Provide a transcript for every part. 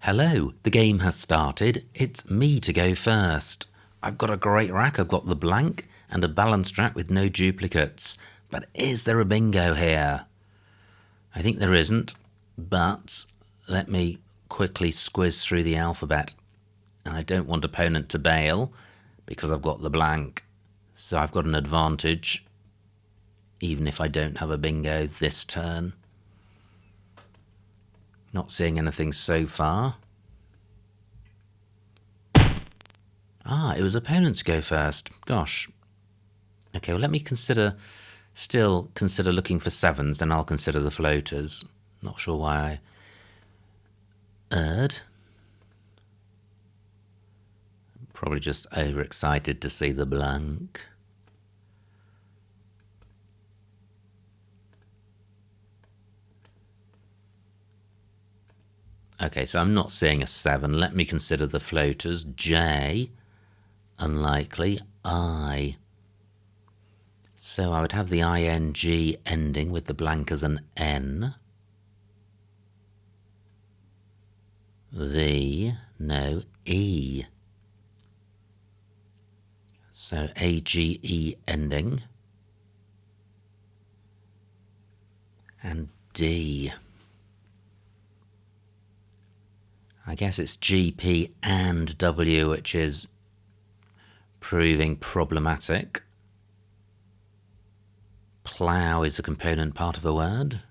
Hello, the game has started. It's me to go first. I've got a great rack. I've got the blank and a balanced rack with no duplicates. But is there a bingo here? I think there isn't, but let me quickly squiz through the alphabet. And I don't want opponent to bail because I've got the blank. So I've got an advantage, even if I don't have a bingo this turn. Not seeing anything so far. It was opponents go first. Gosh. Okay, well, let me still consider looking for sevens, then I'll consider the floaters. Not sure why I erred. Probably just overexcited to see the blank. Okay, so I'm not seeing a 7. Let me consider the floaters. J, unlikely. I. So I would have the ing ending with the blank as an N. V, no, E. So AGE ending. And D. I guess it's GP and W, which is proving problematic. Plough is a component part of a word.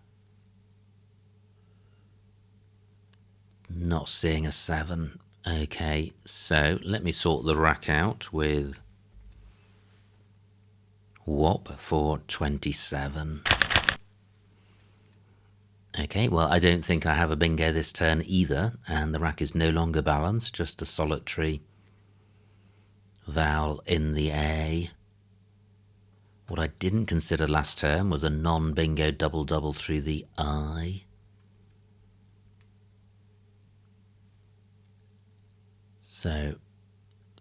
Not seeing a 7. Okay, so let me sort the rack out with WOP for 27. Okay, well, I don't think I have a bingo this turn either, and the rack is no longer balanced, just a solitary vowel in the A. What I didn't consider last turn was a non-bingo double-double through the I. So,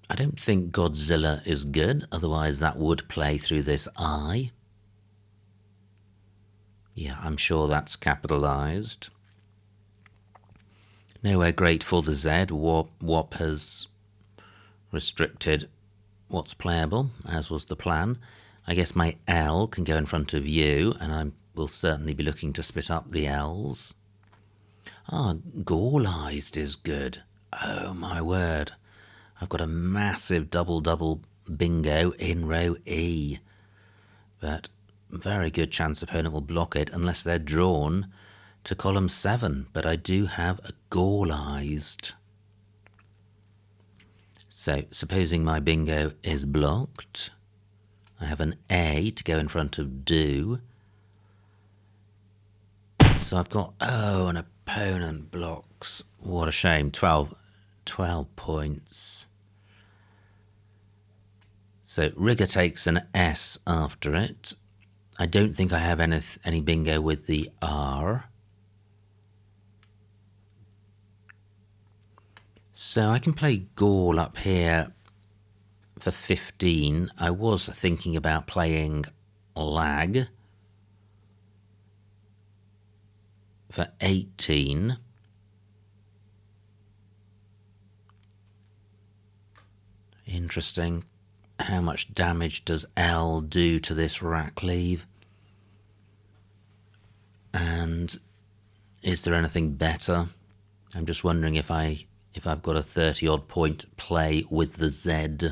I don't think Godzilla is good, otherwise that would play through this I. Yeah, I'm sure that's capitalised. Nowhere great for the Z. WOP has restricted what's playable, as was the plan. I guess my L can go in front of U, and I will certainly be looking to split up the L's. Gaulised is good. Oh, my word. I've got a massive double-double bingo in row E. But very good chance opponent will block it unless they're drawn to column 7. But I do have a Gaulised. So, supposing my bingo is blocked, I have an A to go in front of do. So I've got, an opponent blocks. What a shame. 12 points. So Rigger takes an S after it. I don't think I have any bingo with the R. So I can play Gaul up here for 15. I was thinking about playing Lag for 18. Interesting. How much damage does L do to this rack leave? And is there anything better? I'm just wondering if I've got a 30-odd point play with the Z.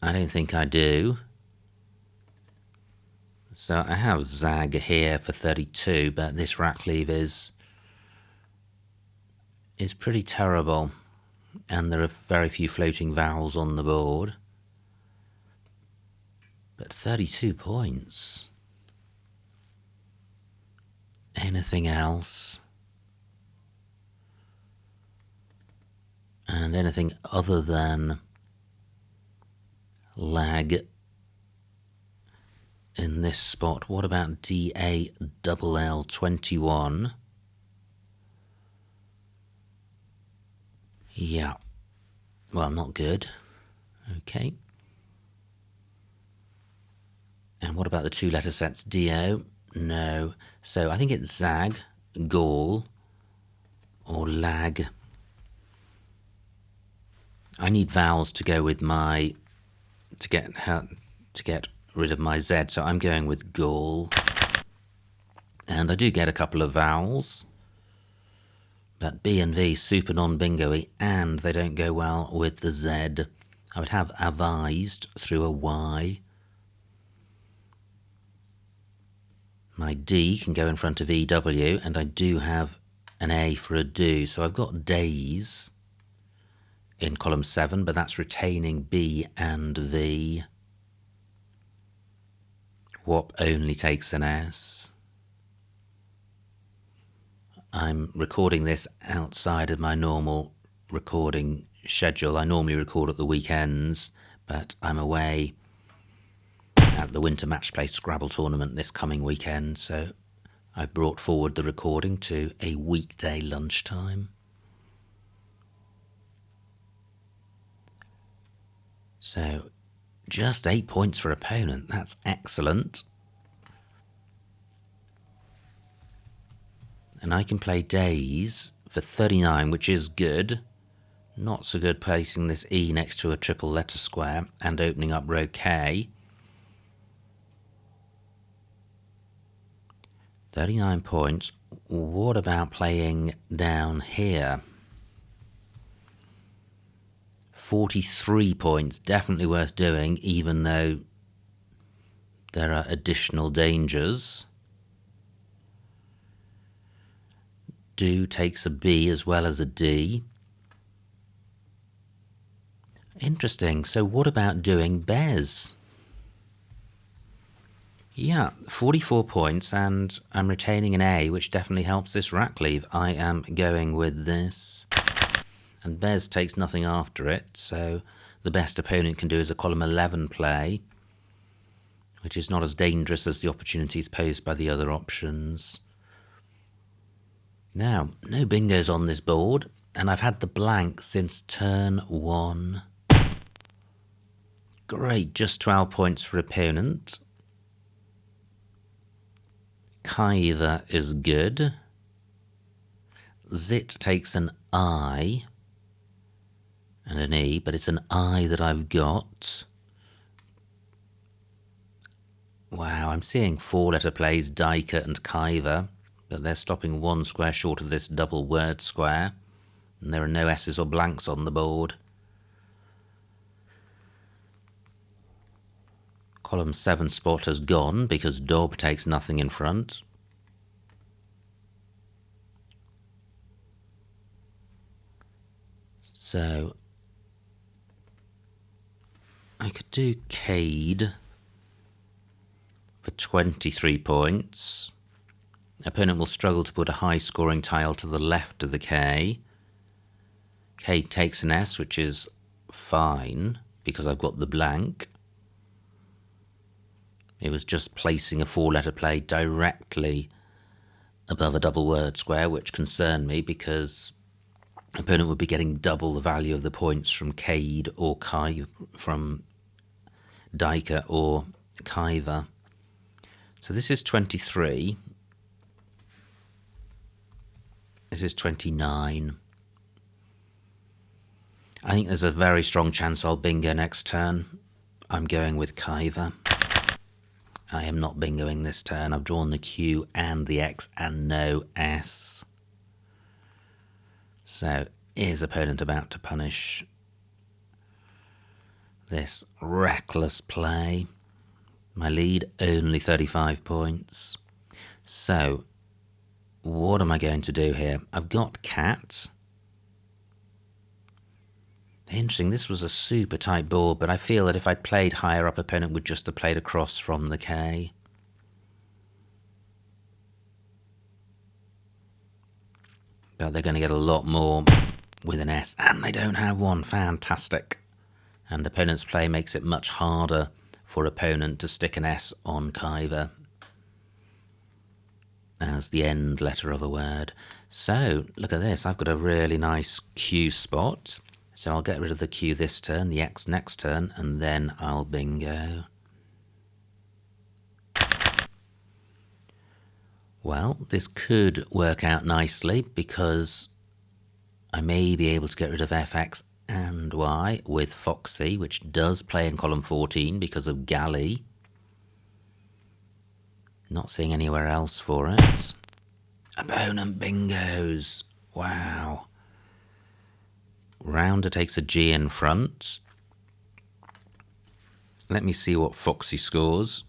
I don't think I do. So I have Zag here for 32, but this rack leave is pretty terrible. And there are very few floating vowels on the board. But 32 points. Anything else? And anything other than Lag in this spot? What about DALL 21? Yeah. Well, not good. Okay. And what about the 2 letter sets DO? No. So I think it's zag, gall, or lag. I need vowels to go with my to get rid of my Z, so I'm going with gall. And I do get a couple of vowels, but B and V super non-bingo-y, and they don't go well with the Z. I would have avised through a Y. My D can go in front of EW, and I do have an A for a do, so I've got days in column 7, but that's retaining B and V. WOP only takes an S. I'm recording this outside of my normal recording schedule. I normally record at the weekends, but I'm away at the Winter Match Play Scrabble tournament this coming weekend, so I brought forward the recording to a weekday lunchtime. So just 8 points for opponent. That's excellent. And I can play days for 39, which is good. Not so good placing this E next to a triple letter square and opening up row K. 39 points. What about playing down here? 43 points, definitely worth doing, even though there are additional dangers. Do takes a B as well as a D. Interesting. So what about doing Bez? Yeah, 44 points, and I'm retaining an A, which definitely helps this rack leave. I am going with this. And Bez takes nothing after it, so the best opponent can do is a column 11 play, which is not as dangerous as the opportunities posed by the other options. Now, no bingos on this board, and I've had the blank since turn 1. Great, just 12 points for opponent. Kaiva is good. Zit takes an I and an E, but it's an I that I've got. Wow, I'm seeing 4-letter plays, Dika and Kaiva, but they're stopping 1 square short of this double word square, and there are no S's or blanks on the board. Column 7 spot has gone because Dob takes nothing in front. So I could do Cade for 23 points. Opponent will struggle to put a high-scoring tile to the left of the K. Cade takes an S, which is fine because I've got the blank. It was just placing a 4-letter play directly above a double word square, which concerned me because opponent would be getting double the value of the points from Cade or from Dika or Kaiva. So this is 23. This is 29. I think there's a very strong chance I'll bingo next turn. I'm going with Kaiva. I am not bingoing this turn. I've drawn the Q and the X and no S. So, is opponent about to punish this reckless play? My lead, only 35 points. So, what am I going to do here? I've got cat. Interesting, this was a super tight board, but I feel that if I'd played higher up, opponent would just have played across from the K. But they're going to get a lot more with an S, and they don't have one. Fantastic. And opponent's play makes it much harder for opponent to stick an S on Kaiva as the end letter of a word. So, look at this. I've got a really nice Q spot. So I'll get rid of the Q this turn, the X next turn, and then I'll bingo. Well, this could work out nicely because I may be able to get rid of fx and y with Foxy, which does play in column 14 because of Galley. Not seeing anywhere else for it. Opponent bingos. Wow. Rounder takes a G in front. Let me see what Foxy scores.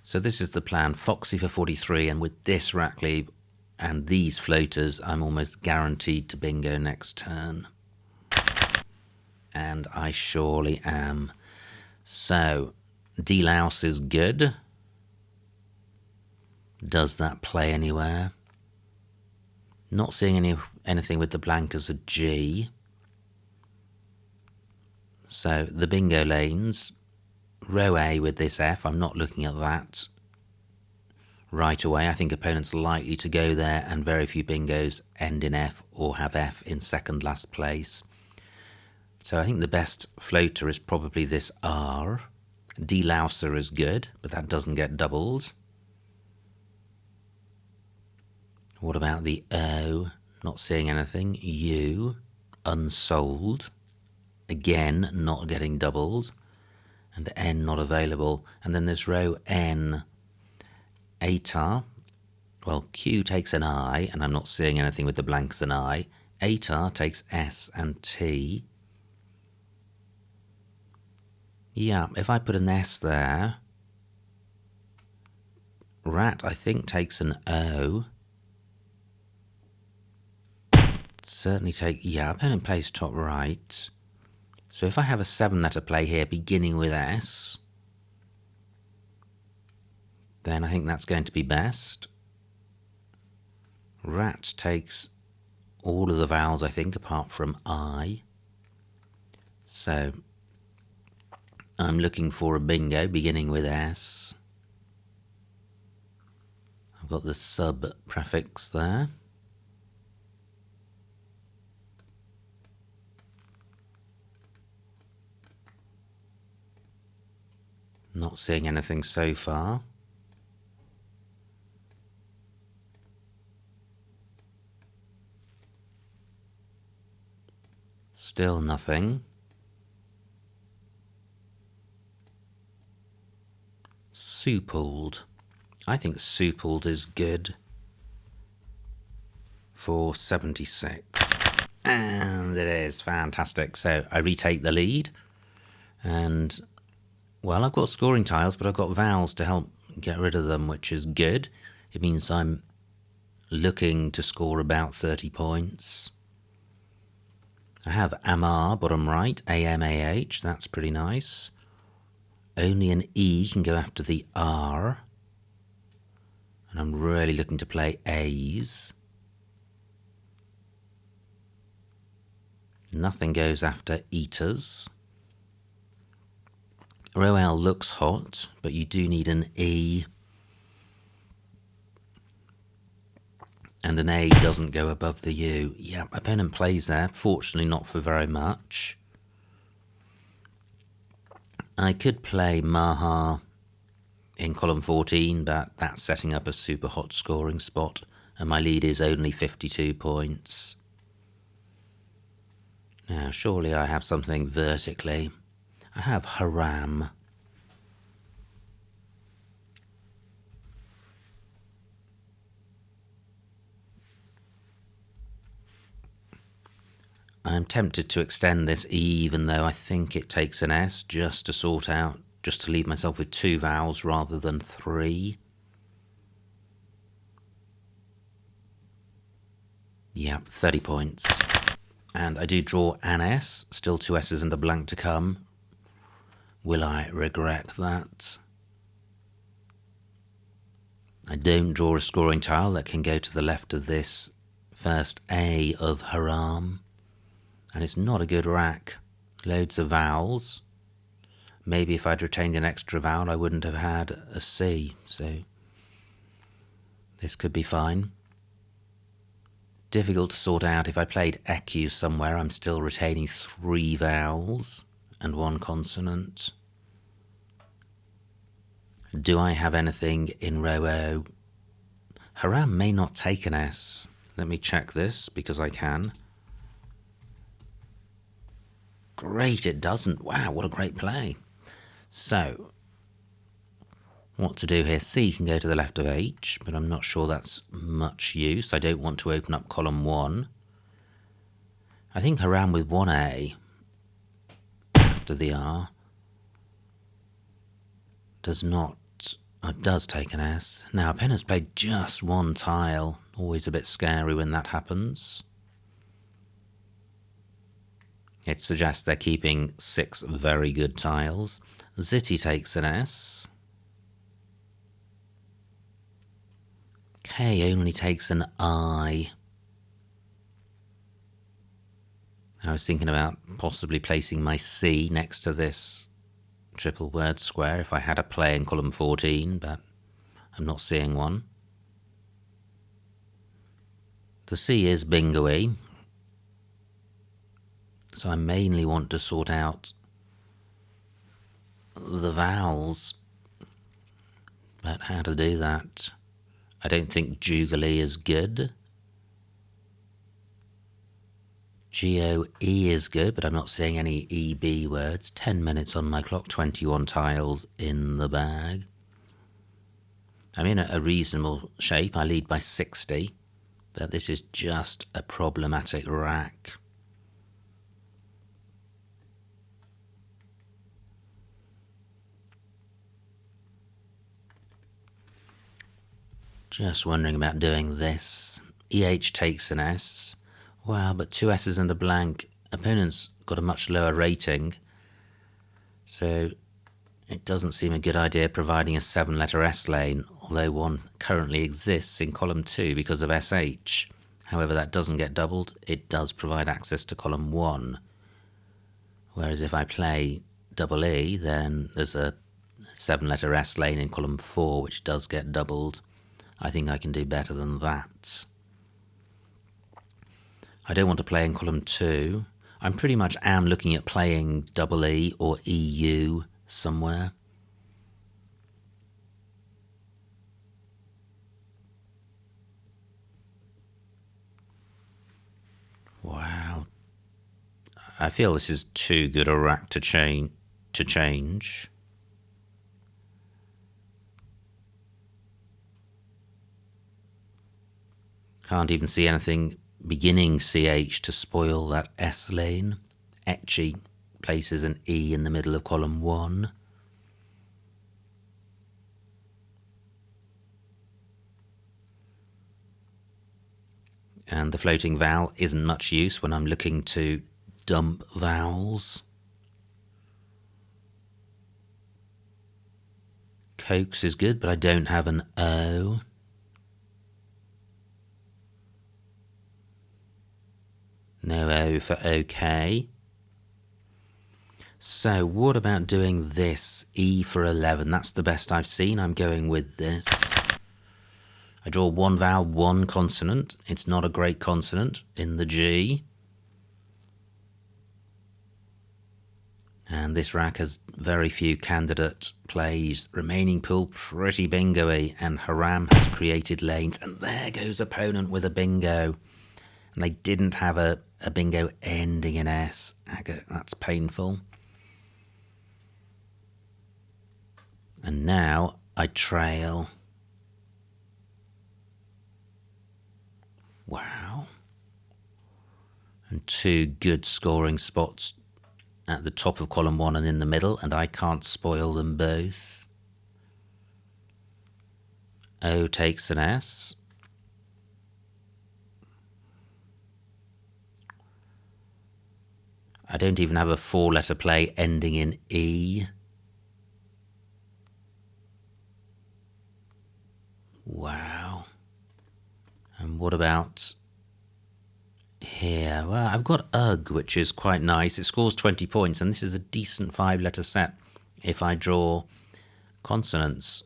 So this is the plan. Foxy for 43, and with this rack lead and these floaters, I'm almost guaranteed to bingo next turn. And I surely am. So, D-Louse is good. Does that play anywhere? Not seeing anything with the blank as a G. So, the bingo lanes. Row A with this F, I'm not looking at that right away. I think opponents are likely to go there, and very few bingos end in F or have F in second last place. So I think the best floater is probably this R. D-Louser is good, but that doesn't get doubled. What about the O? Not seeing anything. U, unsold. Again, not getting doubled. And N not available. And then there's row N. ATAR. Well, Q takes an I, and I'm not seeing anything with the blanks and I. ATAR takes S and T. Yeah, if I put an S there, Rat, I think, takes an O. Certainly opponent plays top right. So if I have a 7-letter play here beginning with S, then I think that's going to be best. Rat takes all of the vowels, I think, apart from I. So I'm looking for a bingo beginning with S. I've got the sub prefix there. Not seeing anything so far. Still nothing. Suppled. I think suppled is good for 76. And it is fantastic. So I retake the lead. And, well, I've got scoring tiles, but I've got vowels to help get rid of them, which is good. It means I'm looking to score about 30 points. I have Amar, bottom right, AMAH, that's pretty nice. Only an E can go after the R. And I'm really looking to play A's. Nothing goes after Eaters. Row L looks hot, but you do need an E. And an A doesn't go above the U. Yeah, opponent plays there, fortunately not for very much. I could play Maha in column 14, but that's setting up a super hot scoring spot, and my lead is only 52 points. Now, surely I have something vertically. I have Haram. I'm tempted to extend this E, even though I think it takes an S, just to sort out, just to leave myself with 2 vowels rather than 3. Yeah, 30 points. And I do draw an S, still 2 S's and a blank to come. Will I regret that? I don't draw a scoring tile that can go to the left of this first A of Haram. And it's not a good rack. Loads of vowels. Maybe if I'd retained an extra vowel, I wouldn't have had a C. So this could be fine. Difficult to sort out. If I played EQ somewhere, I'm still retaining 3 vowels and 1 consonant. Do I have anything in row O? Haram may not take an S. Let me check this, because I can. Great, it doesn't. Wow, what a great play. So, what to do here? C can go to the left of H, but I'm not sure that's much use. I don't want to open up column 1. I think Haram with 1A after the R does not, does take an S. Now, opponent's played just one tile. Always a bit scary when that happens. It suggests they're keeping 6 very good tiles. Zitty takes an S. K only takes an I. I was thinking about possibly placing my C next to this triple word square if I had a play in column 14, but I'm not seeing one. The C is bingo-y, so I mainly want to sort out the vowels, but how to do that? I don't think Jubilee is good. G-O-E is good, but I'm not seeing any EB words. 10 minutes on my clock, 21 tiles in the bag. I'm in a reasonable shape. I lead by 60, but this is just a problematic rack. Just wondering about doing this. EH takes an S. Wow, but 2 S's and a blank. Opponent's got a much lower rating, so it doesn't seem a good idea providing a 7-letter S lane, although one currently exists in column 2 because of SH. However, that doesn't get doubled. It does provide access to column 1. Whereas if I play double E, then there's a 7-letter S lane in column 4, which does get doubled. I think I can do better than that. I don't want to play in column 2. I'm pretty much looking at playing double E or EU somewhere. Wow. I feel this is too good a rack to change. Can't even see anything beginning CH to spoil that S lane. Etchy places an E in the middle of column 1. And the floating vowel isn't much use when I'm looking to dump vowels. Coax is good, but I don't have an O. No O for OK. So what about doing this? E for 11. That's the best I've seen. I'm going with this. I draw 1 vowel, 1 consonant. It's not a great consonant in the G. And this rack has very few candidate plays. Remaining pool pretty bingo-y, and Haram has created lanes. And there goes opponent with a bingo. And they didn't have a bingo ending in S. Agate, that's painful. And now I trail. Wow. And 2 good scoring spots at the top of column 1 and in the middle, and I can't spoil them both. O takes an S. I don't even have a 4-letter play ending in E. Wow. And what about here? Well, I've got UG, which is quite nice. It scores 20 points, and this is a decent 5-letter set if I draw consonants.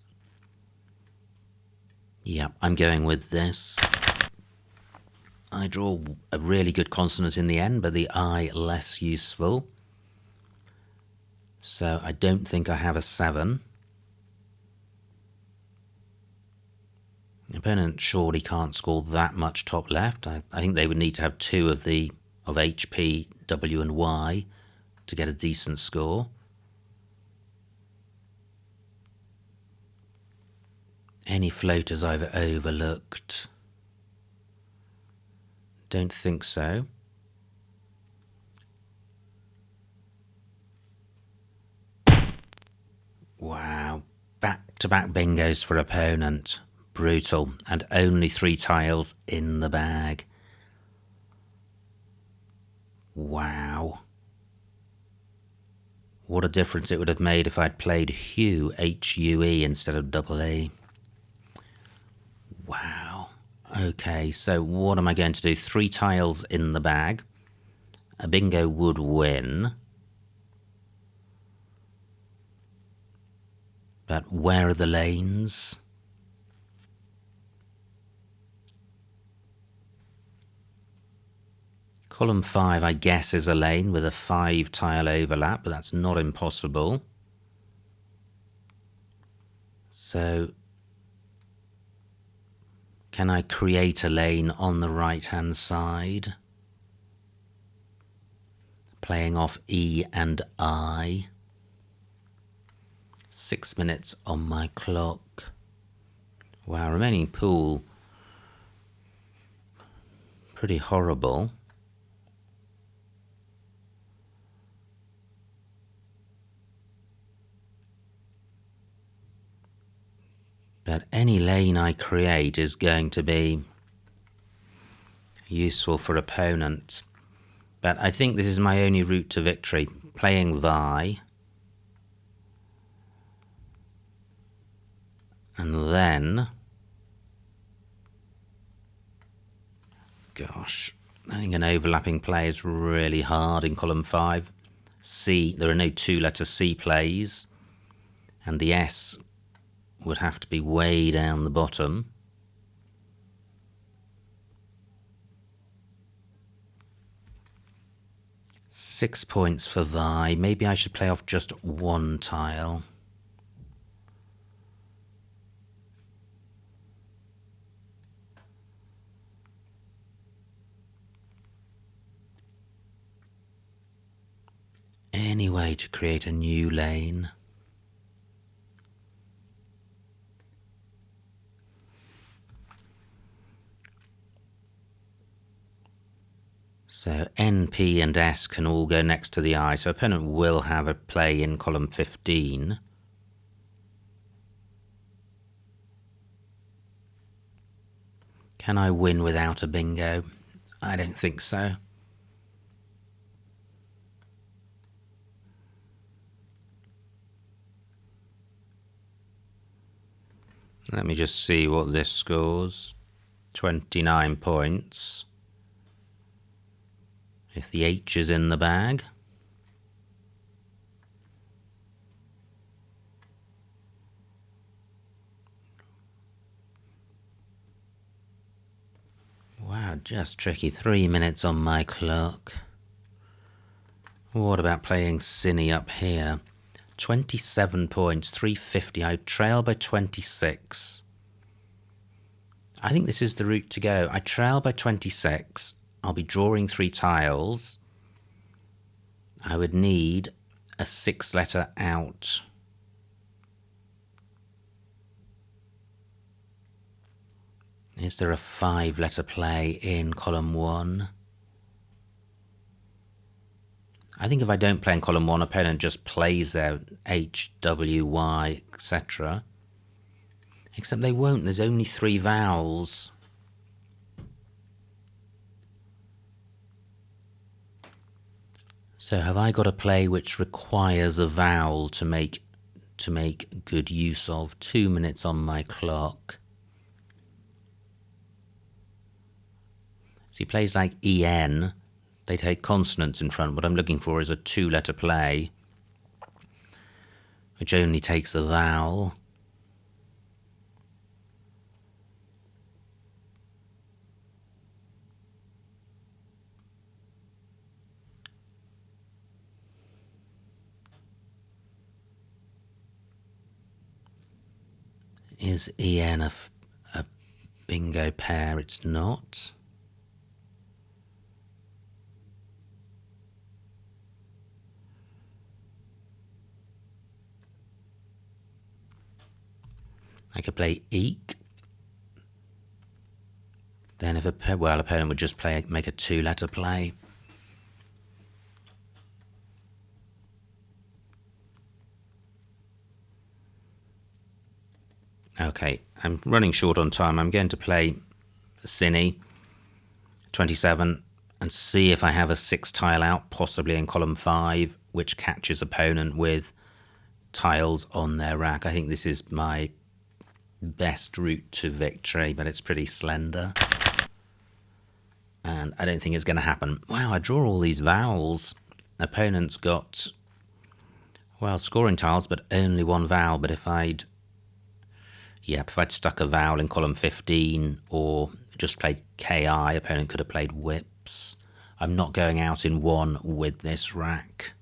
Yeah, I'm going with this. I draw a really good consonant in the end, but the I less useful. So I don't think I have a 7. The opponent surely can't score that much top left. I think they would need to have two of HP, W and Y to get a decent score. Any floaters I've overlooked? Don't think so. Wow, back-to-back bingos for opponent. Brutal, and only 3 tiles in the bag. Wow. What a difference it would have made if I'd played Hue, H-U-E, instead of double E. Wow. Okay, so what am I going to do? 3 tiles in the bag. A bingo would win. But where are the lanes? Column 5, I guess, is a lane with a 5-tile overlap, but that's not impossible. So, can I create a lane on the right-hand side? Playing off E and I. 6 minutes on my clock. Wow, remaining pool. Pretty horrible. But any lane I create is going to be useful for opponents. But I think this is my only route to victory. Playing Vi. And then... Gosh, I think an overlapping play is really hard in column 5. C, there are no 2-letter C plays. And the S would have to be way down the bottom. Six points for Vi. Maybe I should play off just 1 tile. Any way to create a new lane? So N, P and S can all go next to the I, so opponent will have a play in column 15. Can I win without a bingo? I don't think so. Let me just see what this scores. 29 points. If the H is in the bag. Wow, just tricky. 3 minutes on my clock. What about playing Cine up here? 27 points, 350. I trail by 26. I think this is the route to go. I trail by 26. I'll be drawing 3 tiles. I would need a 6-letter out. Is there a 5-letter play in column 1? I think if I don't play in column 1, opponent just plays their H, W, Y, etc. Except they won't. There's only 3 vowels. So have I got a play which requires a vowel to make good use of? 2 minutes on my clock. So he plays like EN. They take consonants in front. What I'm looking for is a 2-letter play, which only takes a vowel. Is EN a bingo pair it's not. I could play eek. Then if opponent would just make a 2-letter play. Okay, I'm running short on time. I'm going to play Cine 27 and see if I have a 6 tile out, possibly in column 5, which catches opponent with tiles on their rack. I think this is my best route to victory, but it's pretty slender. And I don't think it's going to happen. Wow, I draw all these vowels. Opponent's got, well, scoring tiles, but only 1 vowel. But if I'd stuck a vowel in column 15 or just played KI, opponent could have played whips. I'm not going out in 1 with this rack.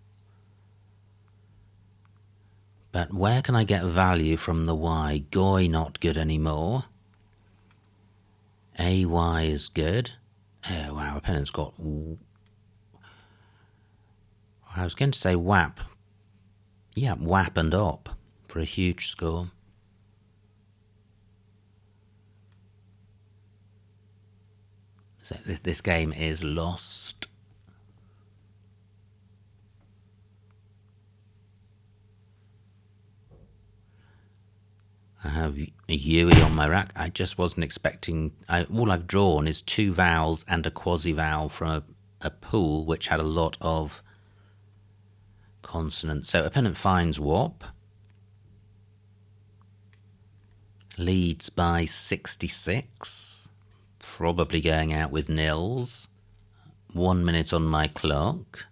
But where can I get value from the Y? Goy not good anymore. AY is good. Oh, wow, opponent's got... I was going to say WAP. Yeah, WAP and OP for a huge score. So this game is lost. I have a Yui on my rack. I just wasn't expecting... all I've drawn is 2 vowels and a quasi-vowel from a pool which had a lot of consonants. So opponent finds WOP. Leads by 66. Probably going out with nils. 1 minute on my clock.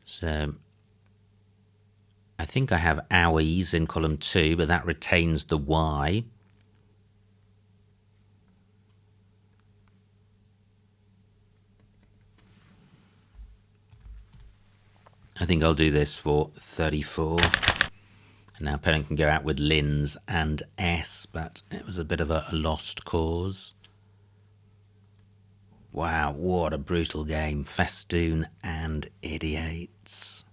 So I think I have owies in column 2, but that retains the Y. I think I'll do this for 34. And now opponent can go out with Lins and S, but it was a bit of a lost cause. Wow, what a brutal game. Festoon and Idiots.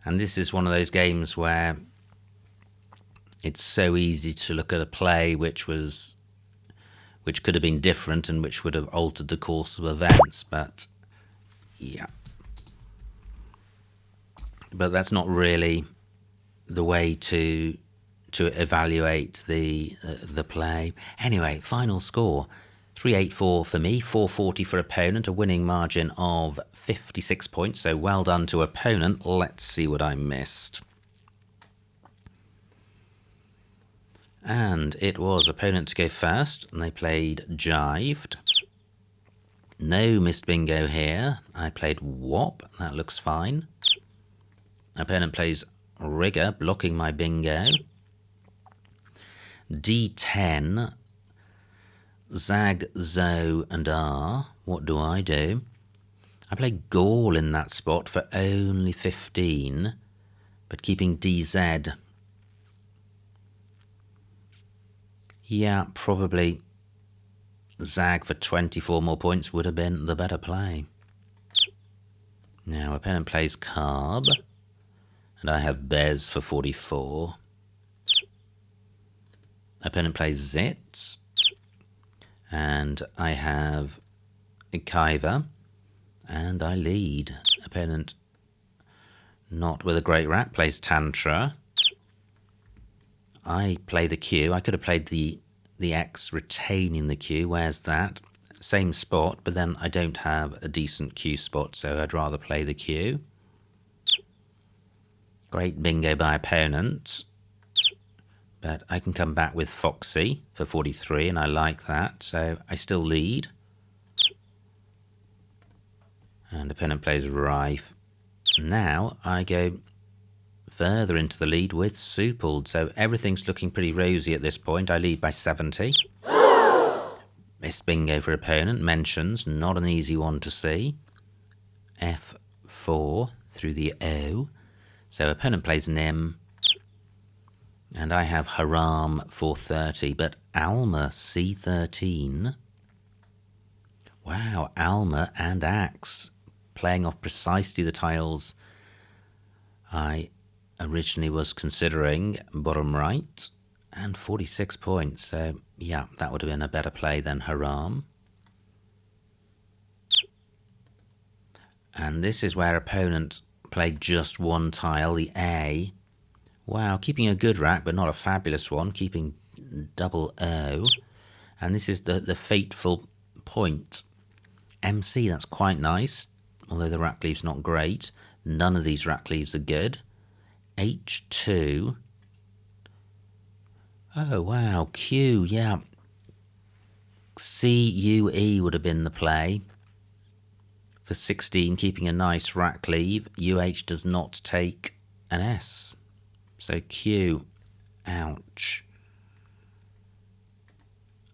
And this is one of those games where it's so easy to look at a play which could have been different and which would have altered the course of events, but yeah. But that's not really the way to evaluate the play. Anyway, final score 384 for me, 440 for opponent, a winning margin of 56 points. So well done to opponent. Let's see what I missed. And it was opponent to go first, and they played Jived. No missed bingo here. I played WOP. That looks fine. Opponent plays Rigger, blocking my bingo. D10, Zag, Zo and R. What do? I play Gaul in that spot for only 15, but keeping DZ. Yeah, probably Zag for 24 more points would have been the better play. Now opponent plays Carb, and I have Bez for 44. Opponent plays Zitz, and I have Kaiva, and I lead. Opponent, not with a great rack, plays Tantra. I play the Q. I could have played the X retaining the Q. Where's that? Same spot, but then I don't have a decent Q spot, so I'd rather play the Q. Great bingo by opponent. But I can come back with Foxy for 43, and I like that, so I still lead. And opponent plays Rife. Now I go further into the lead with Suppled, so everything's looking pretty rosy at this point. I lead by 70. Missed bingo for opponent. Mentions, not an easy one to see. F4 through the O. So opponent plays Nim. And I have Haram 430, but Alma C13. Wow, Alma and Axe playing off precisely the tiles I originally was considering, bottom right, and 46 points. So yeah, that would have been a better play than Haram. And this is where opponent played just one tile, the A. Wow, keeping a good rack, but not a fabulous one, keeping double O. And this is the fateful point. MC, that's quite nice, although the rack leave's not great. None of these rack leaves are good. H2. Oh, wow, Q, yeah. CUE would have been the play. For 16, keeping a nice rack leave. UH does not take an S. So Q, ouch.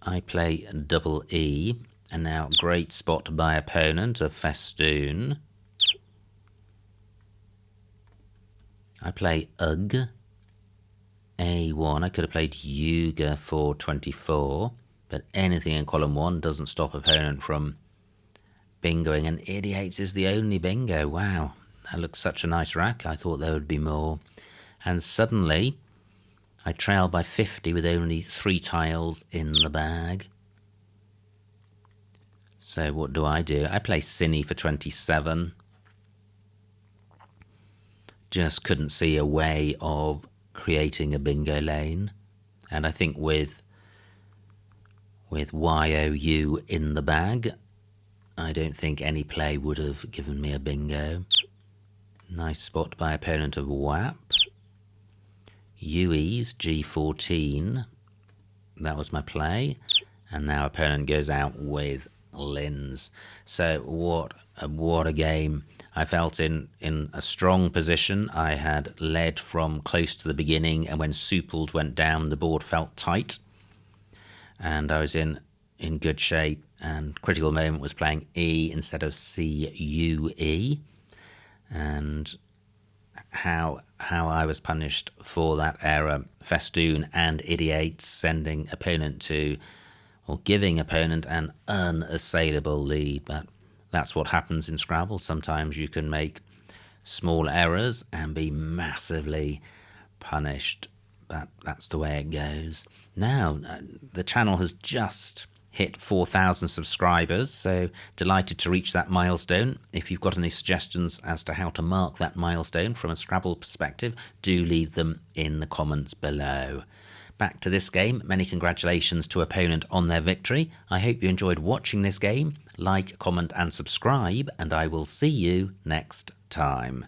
I play double E, and now great spot by opponent of Festoon. I play UG, A1. I could have played Yuga for 24, but anything in column 1 doesn't stop opponent from bingoing, and Idiots is the only bingo. Wow, that looks such a nice rack. I thought there would be more. And suddenly, I trail by 50 with only 3 tiles in the bag. So what do? I play Cine for 27. Just couldn't see a way of creating a bingo lane. And I think with YOU in the bag, I don't think any play would have given me a bingo. Nice spot by opponent of WAP. UE's G14. That was my play. And now opponent goes out with Lins. So what a game. I felt in a strong position. I had led from close to the beginning, and when Suppled went down, the board felt tight. And I was in good shape, and critical moment was playing E instead of CUE. And how I was punished for that error. Festoon and Idiots sending opponent to, or giving opponent an unassailable lead. But that's what happens in Scrabble. Sometimes you can make small errors and be massively punished. But that's the way it goes. Now, the channel has just hit 4,000 subscribers, so delighted to reach that milestone. If you've got any suggestions as to how to mark that milestone from a Scrabble perspective, do leave them in the comments below. Back to this game, many congratulations to opponent on their victory. I hope you enjoyed watching this game. Like, comment and subscribe, and I will see you next time.